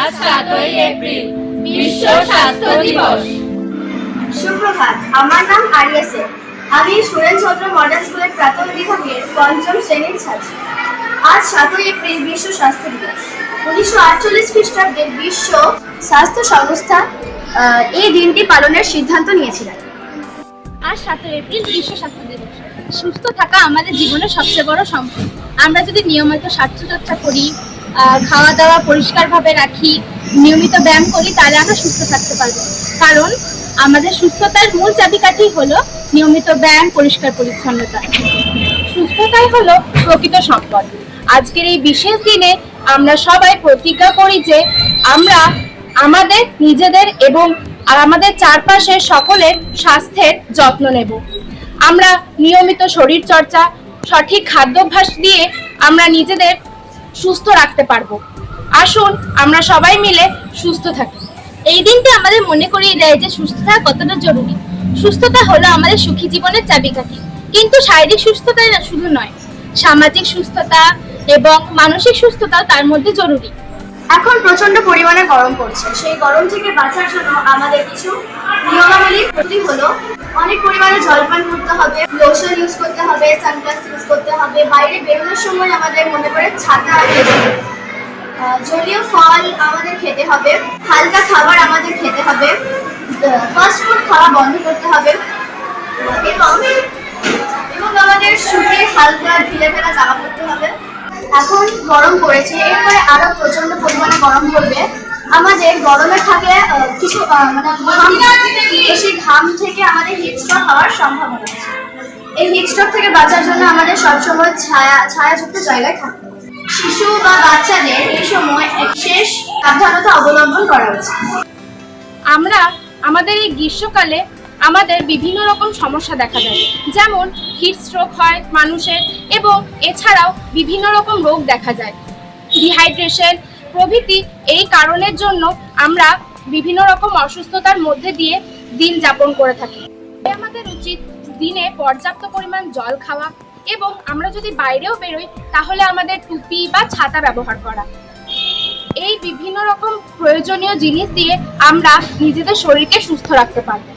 আজ ৭ই এপ্রিল বিশ্ব স্বাস্থ্য দিবস। সুপ্রভাত, আমার নাম আরিয়া শেখ। আমি সুরেন্দ্র মডেল স্কুলের প্রাথমিক বিভাগের ৫ম শ্রেণীর ছাত্রী। আজ ৭ই এপ্রিল বিশ্ব স্বাস্থ্য দিবস। ১৯৪৮ খ্রিস্টাব্দে বিশ্ব স্বাস্থ্য সংস্থা এই দিনটি পালনের সিদ্ধান্ত নিয়েছিলেন। আজ ৭ই এপ্রিল বিশ্ব স্বাস্থ্য দিবস। সুস্থ থাকা আমাদের জীবনের সবচেয়ে বড় সম্পদ। আমরা যদি নিয়মিত স্বাস্থ্যচর্চা করি, খাওয়া দাওয়া পরিষ্কারভাবে রাখি, নিয়মিত ব্যায়াম করি, তাহলে আমরা সুস্থ থাকতে পারবো। কারণ আমাদের সুস্থতার মূল চাবিকাঠি হলো নিয়মিত ব্যায়াম, পরিষ্কার পরিচ্ছন্নতা। সুস্থতাই হলো প্রকৃত সম্পদ। আজকের এই বিশেষ দিনে আমরা সবাই প্রতিজ্ঞা করি যে আমরা আমাদের নিজেদের এবং আমাদের চারপাশের সকলের স্বাস্থ্যের যত্ন নেব। আমরা নিয়মিত শরীর চর্চা, সঠিক খাদ্যাভ্যাস দিয়ে আমরা নিজেদের সুস্থ রাখতে পারবো। আসুন আমরা সবাই মিলে সুস্থ থাকি। এই দিনটি আমাদের মনে করিয়ে দেয় যে সুস্থতা কতটা জরুরি। সুস্থতা হলো আমাদের সুখী জীবনের চাবিকাঠি। কিন্তু শারীরিক সুস্থতা শুধু নয়, সামাজিক সুস্থতা এবং মানসিক সুস্থতাও তার মধ্যে জরুরি। এখন প্রচন্ড পরিমাণে গরম পড়ছে। সেই গরম থেকে বাঁচার জন্য আমাদের কিছু নিয়মাবলী হলো অনেক পরিমাণে জলপান করতে হবে, লোশন ইউজ করতে হবে, সানগ্লাস ইউজ করতে হবে। বাইরে বেরোনোর সময় আমাদের মনে করে ছাতা নিতে হবে। জলীয় ফল আমাদের খেতে হবে, হালকা খাবার আমাদের খেতে হবে, ফাস্ট ফুড খাওয়া বন্ধ করতে হবে এবং আমাদের শুকিয়ে হালকা ঢিলে ফেলা জামা পরতে হবে। এখন গরম পড়েছে, এরপরে আরো প্রচন্ড পরিমাণে গরম পড়বে। আমাদের গরমে থাকলে কিছু সেই ঘাম থেকে আমাদের হিটস্ট্রোক হওয়ার সম্ভাবনা আছে। এই হিটস্ট্রোক থেকে বাঁচার জন্য আমাদের সবসময় ছায়াযুক্ত জায়গায় থাকতে হবে। শিশু বা বাচ্চাদের এই সময় বিশেষ সাবধানতা অবলম্বন করা উচিত। আমরা আমাদের এই গ্রীষ্মকালে আমাদের বিভিন্ন রকম সমস্যা দেখা যায়, যেমন হিট স্ট্রোক হয় মানুষের, এবং এছাড়াও বিভিন্ন রকম রোগ দেখা যায়, ডিহাইড্রেশন প্রভৃতি। এই কারণের জন্য আমরা বিভিন্ন রকম অসুস্থতার মধ্যে দিয়ে দিন যাপন করে থাকি। আমাদের উচিত দিনে পর্যাপ্ত পরিমাণ জল খাওয়া, এবং আমরা যদি বাইরেও বেরোই তাহলে আমাদের টুপি বা ছাতা ব্যবহার করা। এই বিভিন্ন রকম প্রয়োজনীয় জিনিস দিয়ে আমরা নিজেদের শরীরকে সুস্থ রাখতে পারবো।